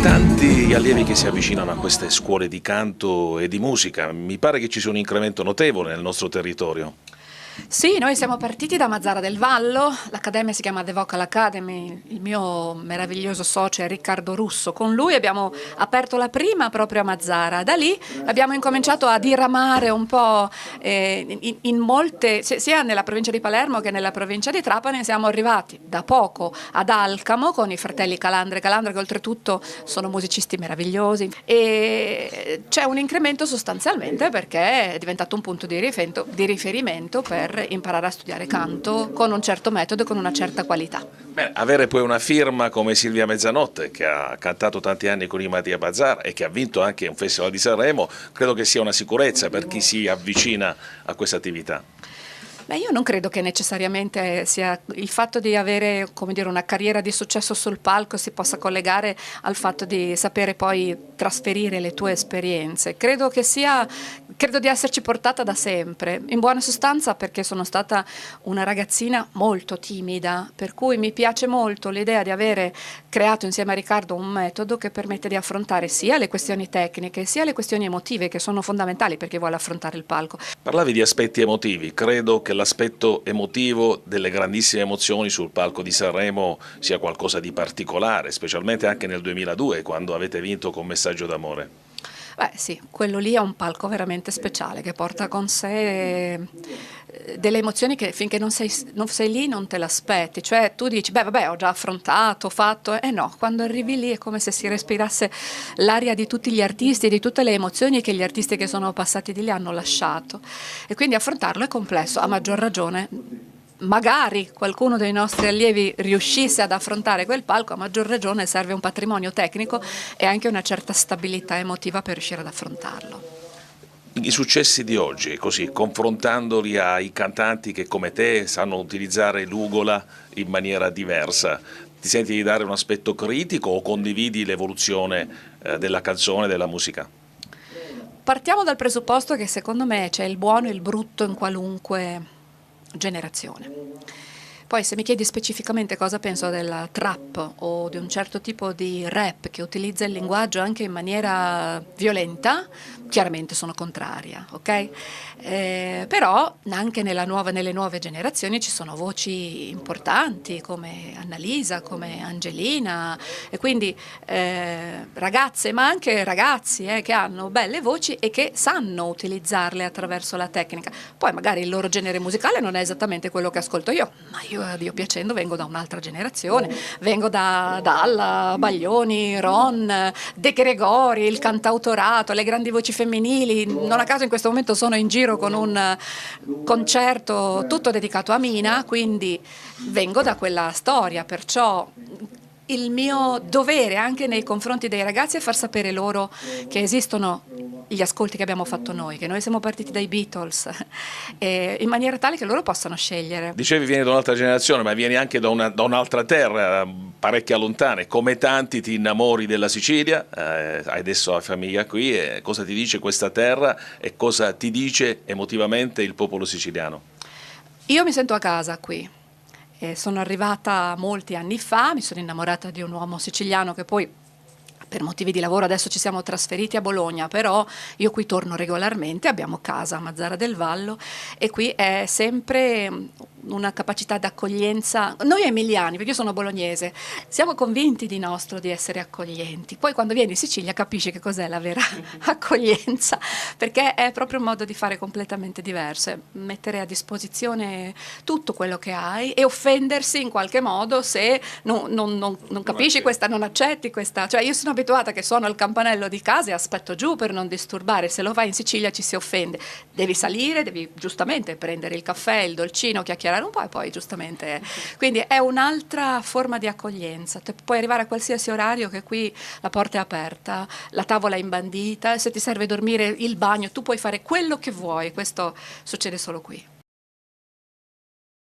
Tanti allievi che si avvicinano a queste scuole di canto e di musica, mi pare che ci sia un incremento notevole nel nostro territorio. Sì, noi siamo partiti da Mazzara del Vallo, l'accademia si chiama The Vocal Academy, il mio meraviglioso socio è Riccardo Russo, con lui abbiamo aperto la prima proprio a Mazzara, da lì abbiamo incominciato a diramare un po' in molte, sia nella provincia di Palermo che nella provincia di Trapani, siamo arrivati da poco ad Alcamo con i fratelli Calandra che oltretutto sono musicisti meravigliosi e c'è un incremento sostanzialmente perché è diventato un punto di riferimento per imparare a studiare canto con un certo metodo e con una certa qualità. Beh, avere poi una firma come Silvia Mezzanotte, che ha cantato tanti anni con i Mattia Bazar e che ha vinto anche un festival di Sanremo, credo che sia una sicurezza per chi si avvicina a questa attività. Beh, io non credo che necessariamente sia il fatto di avere, come dire, una carriera di successo sul palco si possa collegare al fatto di sapere poi trasferire le tue esperienze. Credo di esserci portata da sempre, in buona sostanza perché sono stata una ragazzina molto timida, per cui mi piace molto l'idea di avere creato insieme a Riccardo un metodo che permette di affrontare sia le questioni tecniche sia le questioni emotive che sono fondamentali per chi vuole affrontare il palco. Parlavi di aspetti emotivi, credo che l'aspetto emotivo delle grandissime emozioni sul palco di Sanremo sia qualcosa di particolare, specialmente anche nel 2002 quando avete vinto con Messaggio d'amore. Beh sì, quello lì è un palco veramente speciale che porta con sé delle emozioni che finché non sei lì non te l'aspetti, cioè tu dici beh vabbè ho già affrontato, fatto, e no, quando arrivi lì è come se si respirasse l'aria di tutti gli artisti e di tutte le emozioni che gli artisti che sono passati di lì hanno lasciato e quindi affrontarlo è complesso, a maggior ragione. Magari qualcuno dei nostri allievi riuscisse ad affrontare quel palco, a maggior ragione serve un patrimonio tecnico e anche una certa stabilità emotiva per riuscire ad affrontarlo. I successi di oggi, così, confrontandoli ai cantanti che come te sanno utilizzare l'ugola in maniera diversa, ti senti di dare un aspetto critico o condividi l'evoluzione della canzone, della musica? Partiamo dal presupposto che secondo me c'è il buono e il brutto in qualunque generazione. Poi se mi chiedi specificamente cosa penso della trap o di un certo tipo di rap che utilizza il linguaggio anche in maniera violenta, chiaramente sono contraria, ok? Però anche nelle nuove generazioni ci sono voci importanti come Annalisa, come Angelina e quindi ragazze ma anche ragazzi che hanno belle voci e che sanno utilizzarle attraverso la tecnica. Poi magari il loro genere musicale non è esattamente quello che ascolto io, ma io a Dio piacendo vengo da un'altra generazione, vengo da Dalla, Baglioni, Ron, De Gregori, il cantautorato, le grandi voci femminili. Non a caso in questo momento sono in giro con un concerto tutto dedicato a Mina, quindi vengo da quella storia, perciò il mio dovere anche nei confronti dei ragazzi è far sapere loro che esistono gli ascolti che abbiamo fatto noi, che noi siamo partiti dai Beatles, in maniera tale che loro possano scegliere. Dicevi vieni da un'altra generazione, ma vieni anche da un'altra terra, parecchia lontana, e come tanti ti innamori della Sicilia, hai adesso la famiglia qui, e cosa ti dice questa terra e cosa ti dice emotivamente il popolo siciliano? Io mi sento a casa qui. Sono arrivata molti anni fa, mi sono innamorata di un uomo siciliano che poi per motivi di lavoro adesso ci siamo trasferiti a Bologna, però io qui torno regolarmente, abbiamo casa a Mazzara del Vallo e qui è sempre una capacità d'accoglienza. Noi emiliani, perché io sono bolognese, siamo convinti di nostro di essere accoglienti. Poi quando vieni in Sicilia capisci che cos'è la vera accoglienza, perché è proprio un modo di fare completamente diverso, è mettere a disposizione tutto quello che hai e offendersi in qualche modo se non capisci questa, non accetti questa. Cioè io sono abituata che suono il campanello di casa e aspetto giù per non disturbare, se lo fai in Sicilia ci si offende. Devi salire, devi giustamente prendere il caffè, il dolcino, chiacchierare un po' e poi giustamente. Quindi è un'altra forma di accoglienza. Puoi arrivare a qualsiasi orario che qui la porta è aperta, la tavola è imbandita, se ti serve dormire il bagno tu puoi fare quello che vuoi, questo succede solo qui.